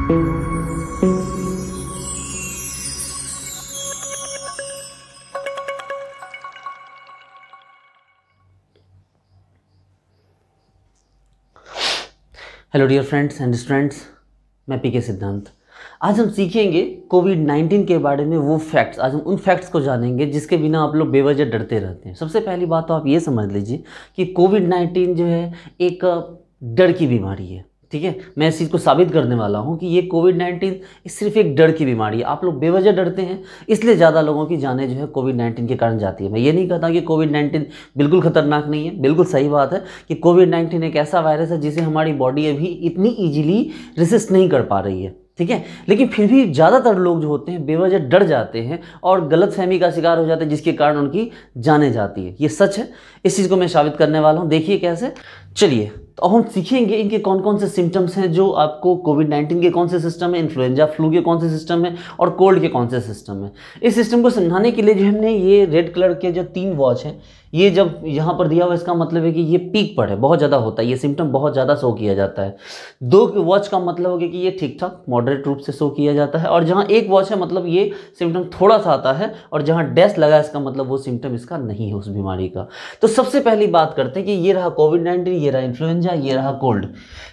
Hello dear friends and students, मैं PK सिद्धांत। आज हम सीखेंगे कोविड-19 के बारे में वो फैक्ट्स। आज हम उन फैक्ट्स को जानेंगे जिसके बिना आप लोग बेवजह डरते रहते हैं। सबसे पहली बात तो आप ये समझ लीजिए कि कोविड-19 जो है एक डर की बीमारी है। ठीक है, मैं इस चीज़ को साबित करने वाला हूँ कि ये कोविड-19 सिर्फ एक डर की बीमारी है। आप लोग बेवजह डरते हैं, इसलिए ज़्यादा लोगों की जानें जो है कोविड-19 के कारण जाती है। मैं ये नहीं कहता कि कोविड-19 बिल्कुल खतरनाक नहीं है, बिल्कुल सही बात है कि कोविड-19 एक ऐसा वायरस है जिसे हमारी बॉडी अभी इतनी ईजिली रेसिस्ट नहीं कर पा रही है। ठीक है, लेकिन फिर भी ज़्यादातर लोग जो होते हैं बेवजह डर जाते हैं और गलतफहमी का शिकार हो जाते हैं, जिसके कारण उनकी जानें जाती है। ये सच है, इस चीज़ को मैं साबित करने वाला हूँ। देखिए कैसे। चलिए, तो हम सीखेंगे इनके कौन कौन से सिम्टम्स हैं जो आपको कोविड-19 के कौन से सिस्टम है, इन्फ्लुएंजा फ्लू के कौन से सिस्टम है और कोल्ड के कौन से सिस्टम है। इस सिस्टम को समझाने के लिए जो हमने ये रेड कलर के जो 3 वॉच हैं, ये जब यहाँ पर दिया हुआ, इसका मतलब है कि ये पीक पर है, बहुत ज़्यादा होता है, ये सिम्टम बहुत ज़्यादा शो किया जाता है। 2 वॉच का मतलब हो गया कि ये ठीक ठाक मॉडरेट रूप से शो किया जाता है, और जहाँ 1 वॉच है मतलब ये सिम्टम थोड़ा सा आता है, और जहाँ डैश लगा इसका मतलब वो सिम्टम इसका नहीं है उस बीमारी का। तो सबसे पहली बात करते हैं कि ये रहा कोविड-19, ये रहा इन्फ्लुएंजा, ये रहा कोल्ड।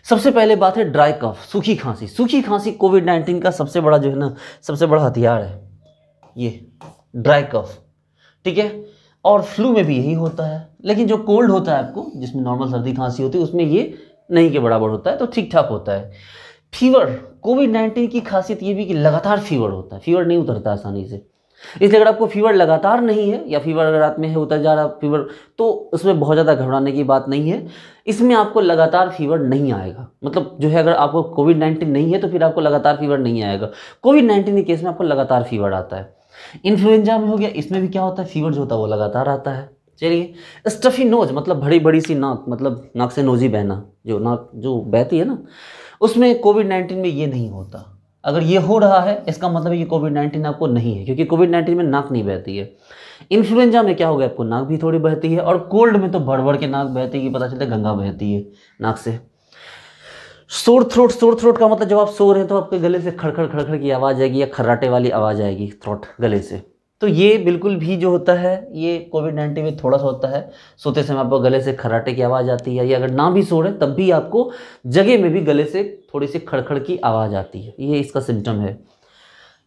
सबसे पहले बात है ड्राई कफ, सूखी खांसी। सूखी खांसी कोविड-19 का सबसे बड़ा जो है ना, सबसे बड़ा हथियार है ये ड्राई कफ। ठीक है, और फ्लू में भी यही होता है, लेकिन जो कोल्ड होता है आपको, जिसमें नॉर्मल सर्दी खांसी होती है, उसमें ये नहीं के बराबर होता है, तो ठीक ठाक होता है। फीवर, कोविड-19 की खासियत ये भी कि लगातार फीवर होता है, फीवर नहीं उतरता आसानी से। इसलिए अगर आपको फीवर लगातार नहीं है, या फीवर अगर रात में है उतर जा रहा फीवर, तो उसमें बहुत ज़्यादा घबराने की बात नहीं है। इसमें आपको लगातार फीवर नहीं आएगा, मतलब जो है अगर आपको कोविड-19 नहीं है तो फिर आपको लगातार फीवर नहीं आएगा। कोविड-19 के केस में आपको लगातार फीवर आता है। इन्फ्लुएंजा में हो गया, इसमें भी क्या होता है, फीवर जो होता है वो लगातार आता है। चलिए, स्टफी नोज मतलब बड़ी बड़ी सी नाक, मतलब नाक से नोजी बहना, जो नाक जो बहती है ना, उसमें कोविड-19 में ये नहीं होता। अगर ये हो रहा है इसका मतलब है कि कोविड-19 आपको नहीं है, क्योंकि कोविड-19 में नाक नहीं बहती है। इन्फ्लुएंजा में क्या हो गया, आपको नाक भी थोड़ी बहती है, और कोल्ड में तो भर भर के नाक बहती है कि पता चलता है गंगा बहती है नाक से। सोर थ्रोट का मतलब जब आप सो रहे हैं तो आपके गले से खड़खड़ खड़खड़ की आवाज़ आएगी, या खर्राटे वाली आवाज़ आएगी थ्रोट गले से। तो ये बिल्कुल भी जो होता है ये कोविड-19 में थोड़ा सा होता है। सोते समय आपको गले से खर्राटे की आवाज़ आती है, या अगर ना भी सो रहे तब भी आपको जगह में भी गले से थोड़ी सी खड़खड़ की आवाज़ आती है, ये इसका सिम्टम है।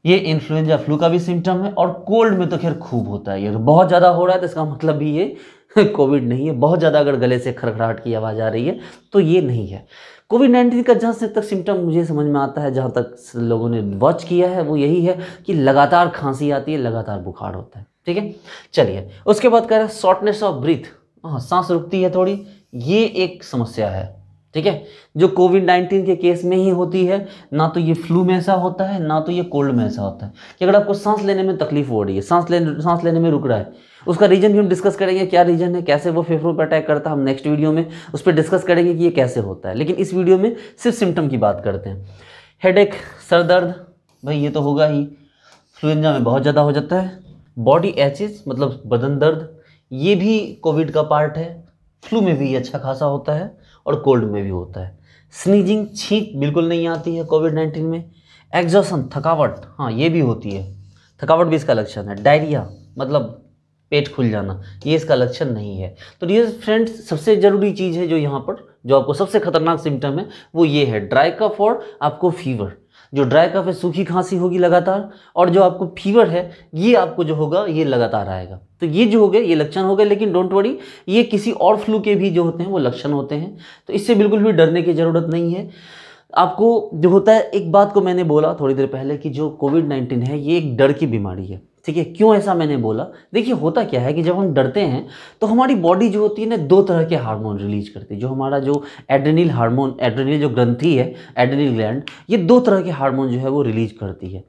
ये इन्फ्लुएंजा फ्लू का भी सिम्टम है, और कोल्ड में तो खैर खूब होता है। ये अगर बहुत ज़्यादा हो रहा है तो इसका मतलब भी ये कोविड नहीं है। बहुत ज़्यादा अगर गले से खड़खड़ाहट की आवाज़ आ रही है तो ये नहीं है। कोविड-19 का जहाँ से तक सिम्टम मुझे समझ में आता है, जहाँ तक लोगों ने वॉच किया है, वो यही है कि लगातार खांसी आती है, लगातार बुखार होता है। ठीक है, चलिए उसके बाद कह रहे हैं शॉर्टनेस ऑफ ब्रीथ। हाँ, सांस रुकती है थोड़ी, ये एक समस्या है। ठीक है, जो कोविड-19 के केस में ही होती है, ना तो ये फ्लू में ऐसा होता है, ना तो ये कोल्ड में ऐसा होता है कि अगर आपको सांस लेने में तकलीफ हो रही है, सांस लेने में रुक रहा है, उसका रीजन भी हम डिस्कस करेंगे, क्या रीजन है, कैसे वो फेफड़ों पर अटैक करता है। हम नेक्स्ट वीडियो में उस पर डिस्कस करेंगे कि ये कैसे होता है, लेकिन इस वीडियो में सिर्फ सिम्टम की बात करते हैं। हेडेक, सर दर्द, भाई ये तो होगा ही, इन्फ्लुएंजा में बहुत ज़्यादा हो जाता है। बॉडी एचेस मतलब बदन दर्द, ये भी कोविड का पार्ट है। फ्लू में भी अच्छा खासा होता है, और कोल्ड में भी होता है। स्नीजिंग, छींक बिल्कुल नहीं आती है कोविड-19 में। एग्जॉशन, थकावट, हाँ ये भी होती है, थकावट भी इसका लक्षण है। डायरिया मतलब पेट खुल जाना, ये इसका लक्षण नहीं है। तो डियर फ्रेंड्स, सबसे ज़रूरी चीज़ है जो यहाँ पर, जो आपको सबसे खतरनाक सिम्टम है वो ये है ड्राई कफ और आपको फीवर। जो ड्राई कफ है सूखी खांसी होगी लगातार, और जो आपको फीवर है ये आपको जो होगा ये लगातार आएगा। तो ये जो हो गए ये लक्षण हो गए, लेकिन डोंट वरी, ये किसी और फ्लू के भी जो होते हैं वो लक्षण होते हैं, तो इससे बिल्कुल भी डरने की ज़रूरत नहीं है। आपको जो होता है, एक बात को मैंने बोला थोड़ी देर पहले कि जो कोविड-19 है ये एक डर की बीमारी है। ठीक है, क्यों ऐसा मैंने बोला, देखिए होता क्या है कि जब हम डरते हैं तो हमारी बॉडी जो होती है ना 2 तरह के हार्मोन रिलीज करती है। जो हमारा जो एड्रेनल हार्मोन, एड्रेनल जो ग्रंथि है, एड्रेनल ग्लैंड, ये 2 तरह के हार्मोन जो है वो रिलीज करती है।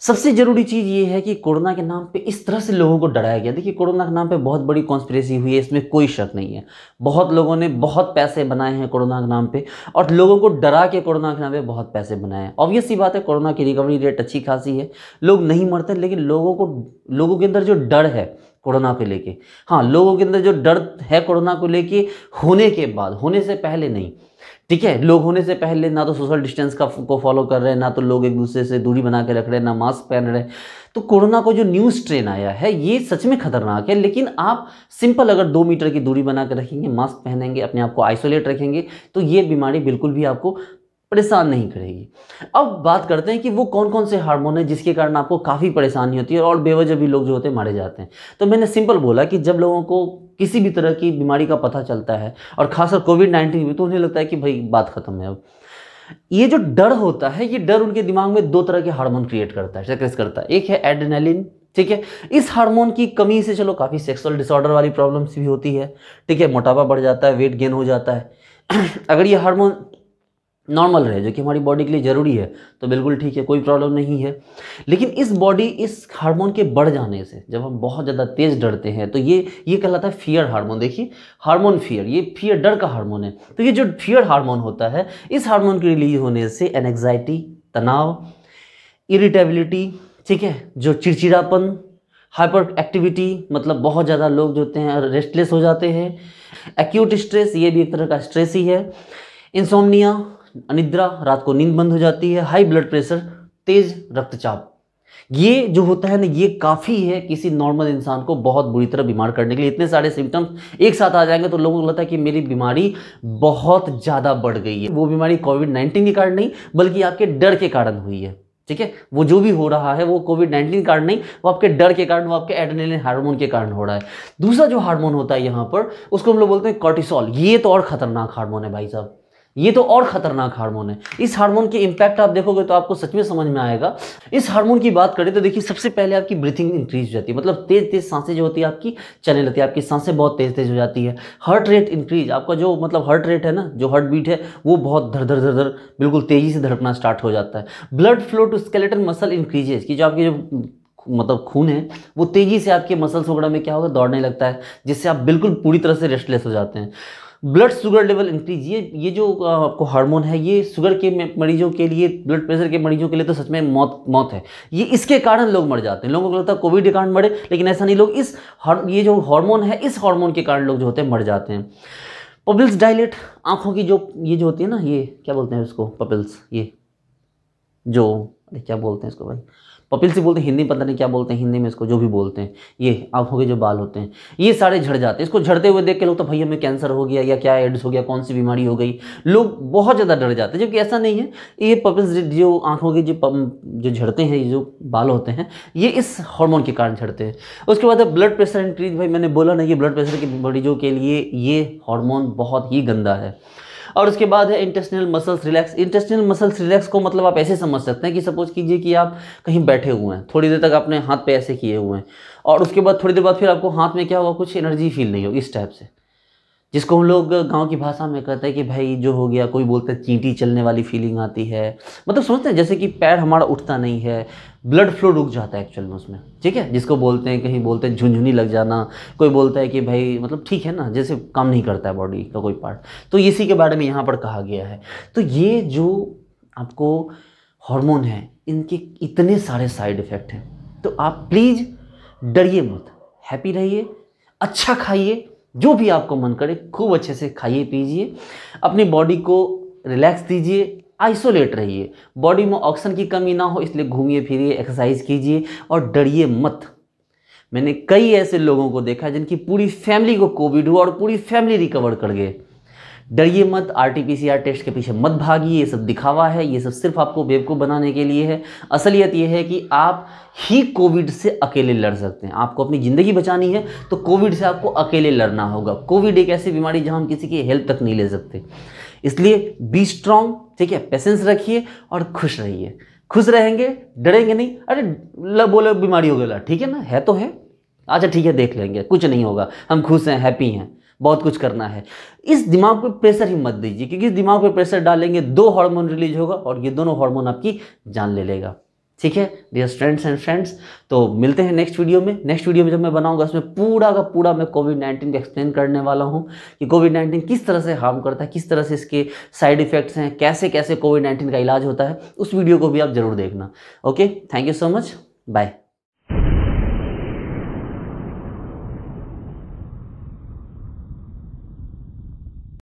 सबसे ज़रूरी चीज़ ये है कि कोरोना के नाम पे इस तरह से लोगों को डराया गया। देखिए कोरोना के नाम पे बहुत बड़ी कॉन्स्पिरेसी हुई है, इसमें कोई शक नहीं है। बहुत लोगों ने बहुत पैसे बनाए हैं कोरोना के नाम पे, और लोगों को डरा के कोरोना के नाम पे बहुत पैसे बनाए हैं। ऑब्वियस सी बात है, कोरोना की रिकवरी रेट अच्छी खासी है, लोग नहीं मरते, लेकिन लोगों के अंदर जो डर है कोरोना को लेके, हाँ लोगों के अंदर जो डर है कोरोना को लेके होने के बाद, होने से पहले नहीं, ठीक है, लोग होने से पहले ना तो सोशल डिस्टेंस को फॉलो कर रहे हैं, ना तो लोग एक दूसरे से दूरी बना के रख रहे हैं, ना मास्क पहन रहे हैं। तो कोरोना को जो न्यू स्ट्रेन आया है ये सच में खतरनाक है, लेकिन आप सिंपल अगर 2 मीटर की दूरी बना के रखेंगे, मास्क पहनेंगे, अपने आप को आइसोलेट रखेंगे, तो ये बीमारी बिल्कुल भी आपको परेशान नहीं करेगी। अब बात करते हैं कि वो कौन कौन से हार्मोन है जिसके कारण आपको काफ़ी परेशानी होती है और बेवजह भी लोग जो होते हैं मारे जाते हैं। तो मैंने सिंपल बोला कि जब लोगों को किसी भी तरह की बीमारी का पता चलता है और खासकर कोविड-19 में, तो उन्हें लगता है कि भाई बात खत्म है अब। ये जो डर होता है, ये डर उनके दिमाग में 2 तरह के हार्मोन क्रिएट करता है, सेक्रेट करता है। एक है एड्रेनालिन, ठीक है, इस हार्मोन की कमी से चलो काफ़ी सेक्सुअल डिसऑर्डर वाली प्रॉब्लम्स भी होती है, ठीक है, मोटापा बढ़ जाता है, वेट गेन हो जाता है। अगर ये हार्मोन नॉर्मल रहे, जो कि हमारी बॉडी के लिए ज़रूरी है, तो बिल्कुल ठीक है, कोई प्रॉब्लम नहीं है। लेकिन इस हार्मोन के बढ़ जाने से जब हम बहुत ज़्यादा तेज़ डरते हैं, तो ये कहलाता है फियर हार्मोन। देखिए, हार्मोन फियर, ये फियर डर का हार्मोन है। तो ये जो फियर हार्मोन होता है, इस हार्मोन के रिलीज होने से एंग्जाइटी, तनाव, इरिटेबिलिटी, ठीक है, जो चिड़चिड़ापन, हाइपर एक्टिविटी, मतलब बहुत ज़्यादा लोग जो होते हैं रेस्टलेस हो जाते हैं। एक्यूट स्ट्रेस, ये भी एक तरह का स्ट्रेस ही है। इंसोम्निया, अनिद्रा, रात को नींद बंद हो जाती है। हाई ब्लड प्रेशर, तेज रक्तचाप, ये जो होता है ना, ये काफ़ी है किसी नॉर्मल इंसान को बहुत बुरी तरह बीमार करने के लिए। इतने सारे सिम्टम्स एक साथ आ जाएंगे तो लोगों को लगता है कि मेरी बीमारी बहुत ज़्यादा बढ़ गई है। वो बीमारी कोविड-19 के कारण नहीं, बल्कि आपके डर के कारण हुई है, ठीक है। वो जो भी हो रहा है वो कोविड-19 के कारण नहीं, वो आपके डर के कारण, वो आपके एड्रेनलिन हार्मोन के कारण हो रहा है। दूसरा जो हार्मोन होता है यहाँ पर, उसको हम लोग बोलते हैं कॉर्टिसोल। ये तो और खतरनाक हार्मोन है भाई साहब, ये तो और खतरनाक हार्मोन है। इस हार्मोन के इंपैक्ट आप देखोगे तो आपको सच में समझ में आएगा। इस हार्मोन की बात करें तो देखिए, सबसे पहले आपकी ब्रीथिंग इंक्रीज हो जाती है, मतलब तेज तेज सांसें जो होती है आपकी चलने लगती है, आपकी सांसें बहुत तेज तेज हो जाती है। हार्ट रेट इंक्रीज, आपका जो मतलब हार्ट रेट है ना, जो हार्ट बीट है, वो बहुत धड़ धड़ धड़ धड़ बिल्कुल तेजी से धड़कना स्टार्ट हो जाता है। Blood flow to skeletal muscle increases, कि जो आपके जो मतलब खून है वो तेजी से आपके मसल्स वगैरह में क्या होगा, दौड़ने लगता है, जिससे आप बिल्कुल पूरी तरह से रेस्टलेस हो जाते हैं। ब्लड शुगर लेवल इंक्रीज, ये जो आपको हार्मोन है, ये शुगर के मरीजों के लिए, ब्लड प्रेशर के मरीजों के लिए तो सच में मौत है। ये इसके कारण लोग मर जाते हैं। लोगों को लगता है कोविड के कारण मरे, लेकिन ऐसा नहीं। लोग ये जो हार्मोन है, इस हार्मोन के कारण लोग जो होते हैं मर जाते हैं। पपिल्स डायलेट, आंखों की ये जो होती है ना, ये क्या बोलते हैं उसको, पपिल्स, ये जो क्या बोलते हैं इसको भाई, पपिल से बोलते हैं, हिंदी पता नहीं क्या बोलते हैं हिंदी में इसको, जो भी बोलते हैं, ये आंखों के जो बाल होते हैं, ये सारे झड़ जाते हैं। इसको झड़ते हुए देख के लोग तो भाई हमें कैंसर हो गया या क्या एड्स हो गया, कौन सी बीमारी हो गई, लोग बहुत ज़्यादा डर जाते हैं, जबकि ऐसा नहीं है। ये पपिल्स जो आंखों के जो झड़ते हैं, ये जो बाल होते हैं, ये इस हार्मोन के कारण झड़ते हैं। उसके बाद ब्लड प्रेशर इंक्रीज, भाई मैंने बोला ना, ये ब्लड प्रेशर के मरीजों के लिए ये हार्मोन बहुत ही गंदा है। और उसके बाद है intestinal muscles relax. Intestinal muscles relax को मतलब आप ऐसे समझ सकते हैं कि सपोज कीजिए कि आप कहीं बैठे हुए हैं, थोड़ी देर तक अपने हाथ पे ऐसे किए हुए हैं, और उसके बाद थोड़ी देर बाद फिर आपको हाथ में क्या होगा, कुछ एनर्जी फील नहीं होगी, इस टाइप से, जिसको हम लोग गांव की भाषा में कहते हैं कि भाई जो हो गया, कोई बोलते हैं चींटी चलने वाली फीलिंग आती है। मतलब समझते हैं, जैसे कि पैर हमारा उठता नहीं है, ब्लड फ्लो रुक जाता है एक्चुअल में उसमें, ठीक है, जिसको बोलते हैं, कहीं बोलते हैं झुनझुनी लग जाना, कोई बोलता है कि भाई मतलब ठीक है ना, जैसे काम नहीं करता है बॉडी का कोई पार्ट। तो इसी के बारे में यहाँ पर कहा गया है। तो ये जो आपको हार्मोन है, इनके इतने सारे साइड इफ़ेक्ट हैं, तो आप प्लीज़ डरिए मत, हैप्पी रहिए, अच्छा खाइए, जो भी आपको मन करे खूब अच्छे से खाइए पीजिए, अपनी बॉडी को रिलैक्स दीजिए, आइसोलेट रहिए, बॉडी में ऑक्सीजन की कमी ना हो, इसलिए घूमिए फिरिए, एक्सरसाइज कीजिए और डरिए मत। मैंने कई ऐसे लोगों को देखा जिनकी पूरी फैमिली को कोविड हुआ और पूरी फैमिली रिकवर कर गए। डरिए मत, RT-PCR टेस्ट के पीछे मत भागिए, ये सब दिखावा है, ये सब सिर्फ आपको बेवकूफ़ बनाने के लिए है। असलियत ये है कि आप ही कोविड से अकेले लड़ सकते हैं। आपको अपनी ज़िंदगी बचानी है तो कोविड से आपको अकेले लड़ना होगा। कोविड एक ऐसी बीमारी जहां हम किसी की हेल्प तक नहीं ले सकते, इसलिए बी स्ट्रांग, ठीक है, पेशेंस रखिए और खुश रहिए। खुश रहेंगे, डरेंगे नहीं। अरे बोले बीमारी हो गया, ठीक है ना, है तो है, अच्छा ठीक है देख लेंगे, कुछ नहीं होगा, हम खुश हैं, हैप्पी हैं, बहुत कुछ करना है। इस दिमाग पे प्रेशर ही मत दीजिए, क्योंकि इस दिमाग पे प्रेशर डालेंगे 2 हार्मोन रिलीज होगा और ये दोनों हार्मोन आपकी जान ले लेगा। ठीक है डियर स्टूडेंट्स एंड फ्रेंड्स, तो मिलते हैं नेक्स्ट वीडियो में। नेक्स्ट वीडियो में जब मैं बनाऊंगा उसमें पूरा का पूरा मैं कोविड-19 का एक्सप्लेन करने वाला हूं कि कोविड-19 किस तरह से हार्म करता है, किस तरह से इसके साइड इफेक्ट्स हैं, कैसे कैसे कोविड-19 का इलाज होता है। उस वीडियो को भी आप जरूर देखना। Okay, thank you so much, bye.